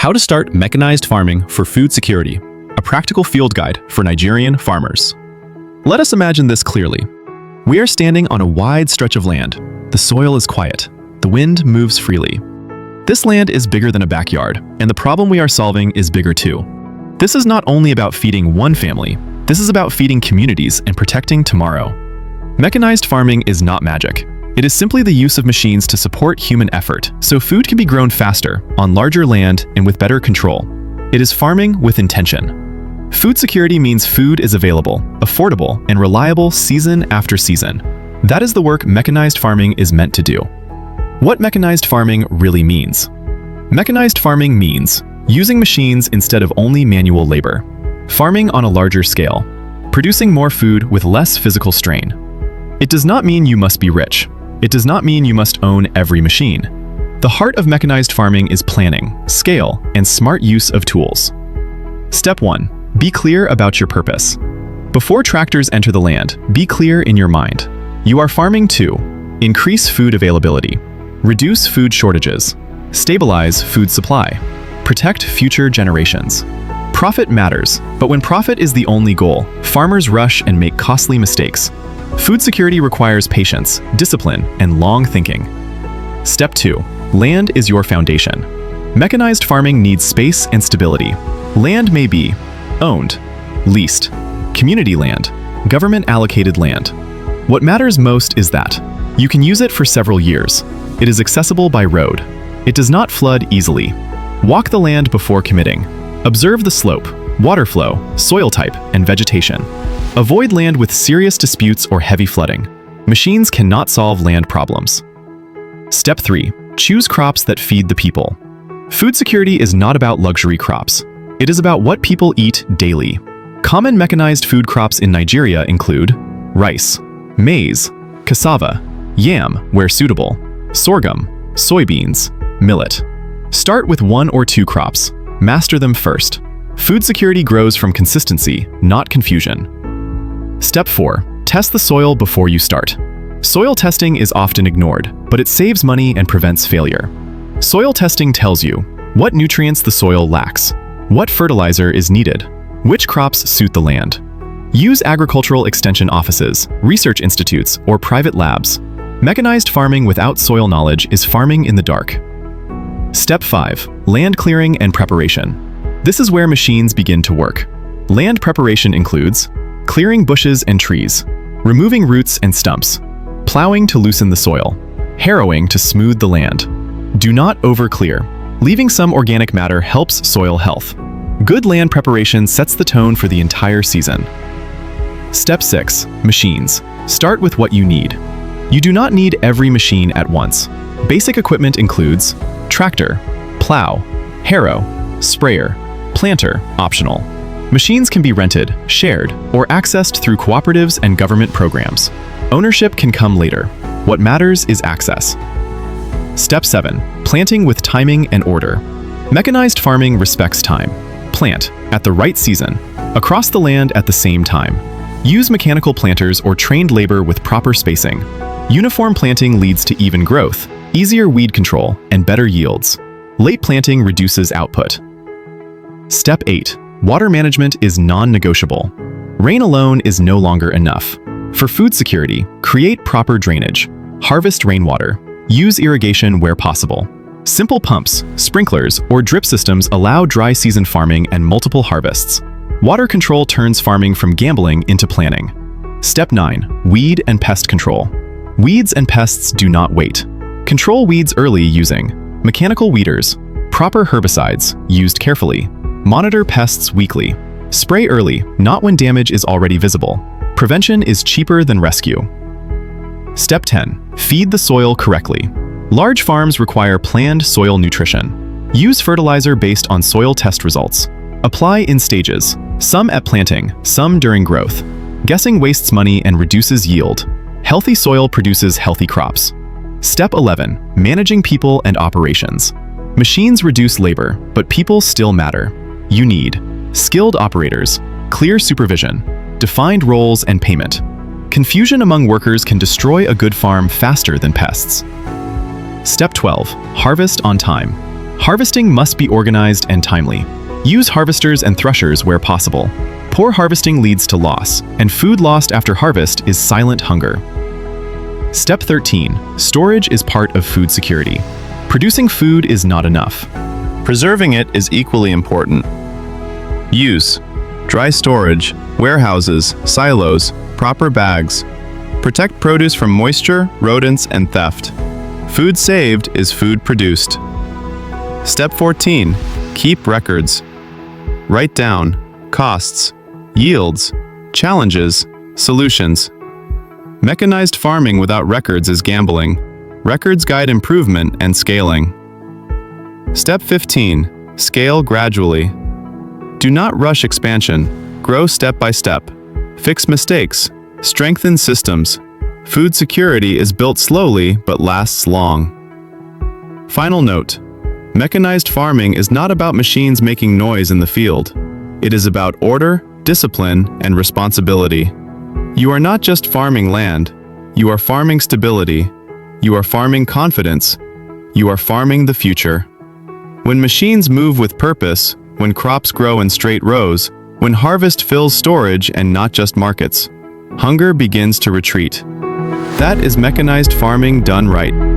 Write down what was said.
How to start mechanized farming for food security, a practical field guide for Nigerian farmers. Let us imagine this clearly. We are standing on a wide stretch of land. The soil is quiet. The wind moves freely. This land is bigger than a backyard, and the problem we are solving is bigger too. This is not only about feeding one family, this is about feeding communities and protecting tomorrow. Mechanized farming is not magic. It is simply the use of machines to support human effort, so food can be grown faster, on larger land, and with better control. It is farming with intention. Food security means food is available, affordable, and reliable season after season. That is the work mechanized farming is meant to do. What mechanized farming really means. Mechanized farming means using machines instead of only manual labor, farming on a larger scale, producing more food with less physical strain. It does not mean you must be rich. It does not mean you must own every machine. The heart of mechanized farming is planning, scale, and smart use of tools. Step 1. Be clear about your purpose. Before tractors enter the land, be clear in your mind. You are farming to increase food availability, reduce food shortages, stabilize food supply, protect future generations. Profit matters, but when profit is the only goal, farmers rush and make costly mistakes. Food security requires patience, discipline, and long thinking. Step 2. Land is your foundation. Mechanized farming needs space and stability. Land may be owned, leased, community land, government-allocated land. What matters most is that you can use it for several years. It is accessible by road. It does not flood easily. Walk the land before committing. Observe the slope, water flow, soil type, and vegetation. Avoid land with serious disputes or heavy flooding. Machines cannot solve land problems. Step 3. Choose crops that feed the people. Food security is not about luxury crops. It is about what people eat daily. Common mechanized food crops in Nigeria include rice, maize, cassava, yam where suitable, sorghum, soybeans, millet. Start with 1 or 2 crops. Master them first. Food security grows from consistency, not confusion. Step 4. Test the soil before you start. Soil testing is often ignored, but it saves money and prevents failure. Soil testing tells you what nutrients the soil lacks, what fertilizer is needed, which crops suit the land. Use agricultural extension offices, research institutes, or private labs. Mechanized farming without soil knowledge is farming in the dark. Step 5. Land clearing and preparation. This is where machines begin to work. Land preparation includes clearing bushes and trees, removing roots and stumps, plowing to loosen the soil, harrowing to smooth the land. Do not over-clear. Leaving some organic matter helps soil health. Good land preparation sets the tone for the entire season. Step 6. Machines. Start with what you need. You do not need every machine at once. Basic equipment includes tractor, plow, harrow, sprayer, planter, optional. Machines can be rented, shared, or accessed through cooperatives and government programs. Ownership can come later. What matters is access. Step 7. Planting with timing and order. Mechanized farming respects time. Plant at the right season, across the land at the same time. Use mechanical planters or trained labor with proper spacing. Uniform planting leads to even growth, easier weed control, and better yields. Late planting reduces output. Step 8. Water management is non-negotiable. Rain alone is no longer enough. For food security, create proper drainage. Harvest rainwater. Use irrigation where possible. Simple pumps, sprinklers, or drip systems allow dry season farming and multiple harvests. Water control turns farming from gambling into planning. Step 9. Weed and pest control. Weeds and pests do not wait. Control weeds early using mechanical weeders, proper herbicides, used carefully. Monitor pests weekly. Spray early, not when damage is already visible. Prevention is cheaper than rescue. Step 10. Feed the soil correctly. Large farms require planned soil nutrition. Use fertilizer based on soil test results. Apply in stages, some at planting, some during growth. Guessing wastes money and reduces yield. Healthy soil produces healthy crops. Step 11. Managing people and operations. Machines reduce labor, but people still matter. You need skilled operators, clear supervision, defined roles and payment. Confusion among workers can destroy a good farm faster than pests. Step 12. Harvest on time. Harvesting must be organized and timely. Use harvesters and threshers where possible. Poor harvesting leads to loss, and food lost after harvest is silent hunger. Step 13. Storage is part of food security. Producing food is not enough. Preserving it is equally important. Use dry storage, warehouses, silos, proper bags. Protect produce from moisture, rodents, and theft. Food saved is food produced. Step 14. Keep records. Write down costs, yields, challenges, solutions. Mechanized farming without records is gambling. Records guide improvement and scaling. Step 15. Scale gradually. Do not rush expansion. Grow step by step. Fix mistakes. Strengthen systems. Food security is built slowly but lasts long. Final note. Mechanized farming is not about machines making noise in the field. It is about order, discipline, and responsibility. You are not just farming land. You are farming stability. You are farming confidence. You are farming the future. When machines move with purpose, when crops grow in straight rows, when harvest fills storage and not just markets, hunger begins to retreat. That is mechanized farming done right.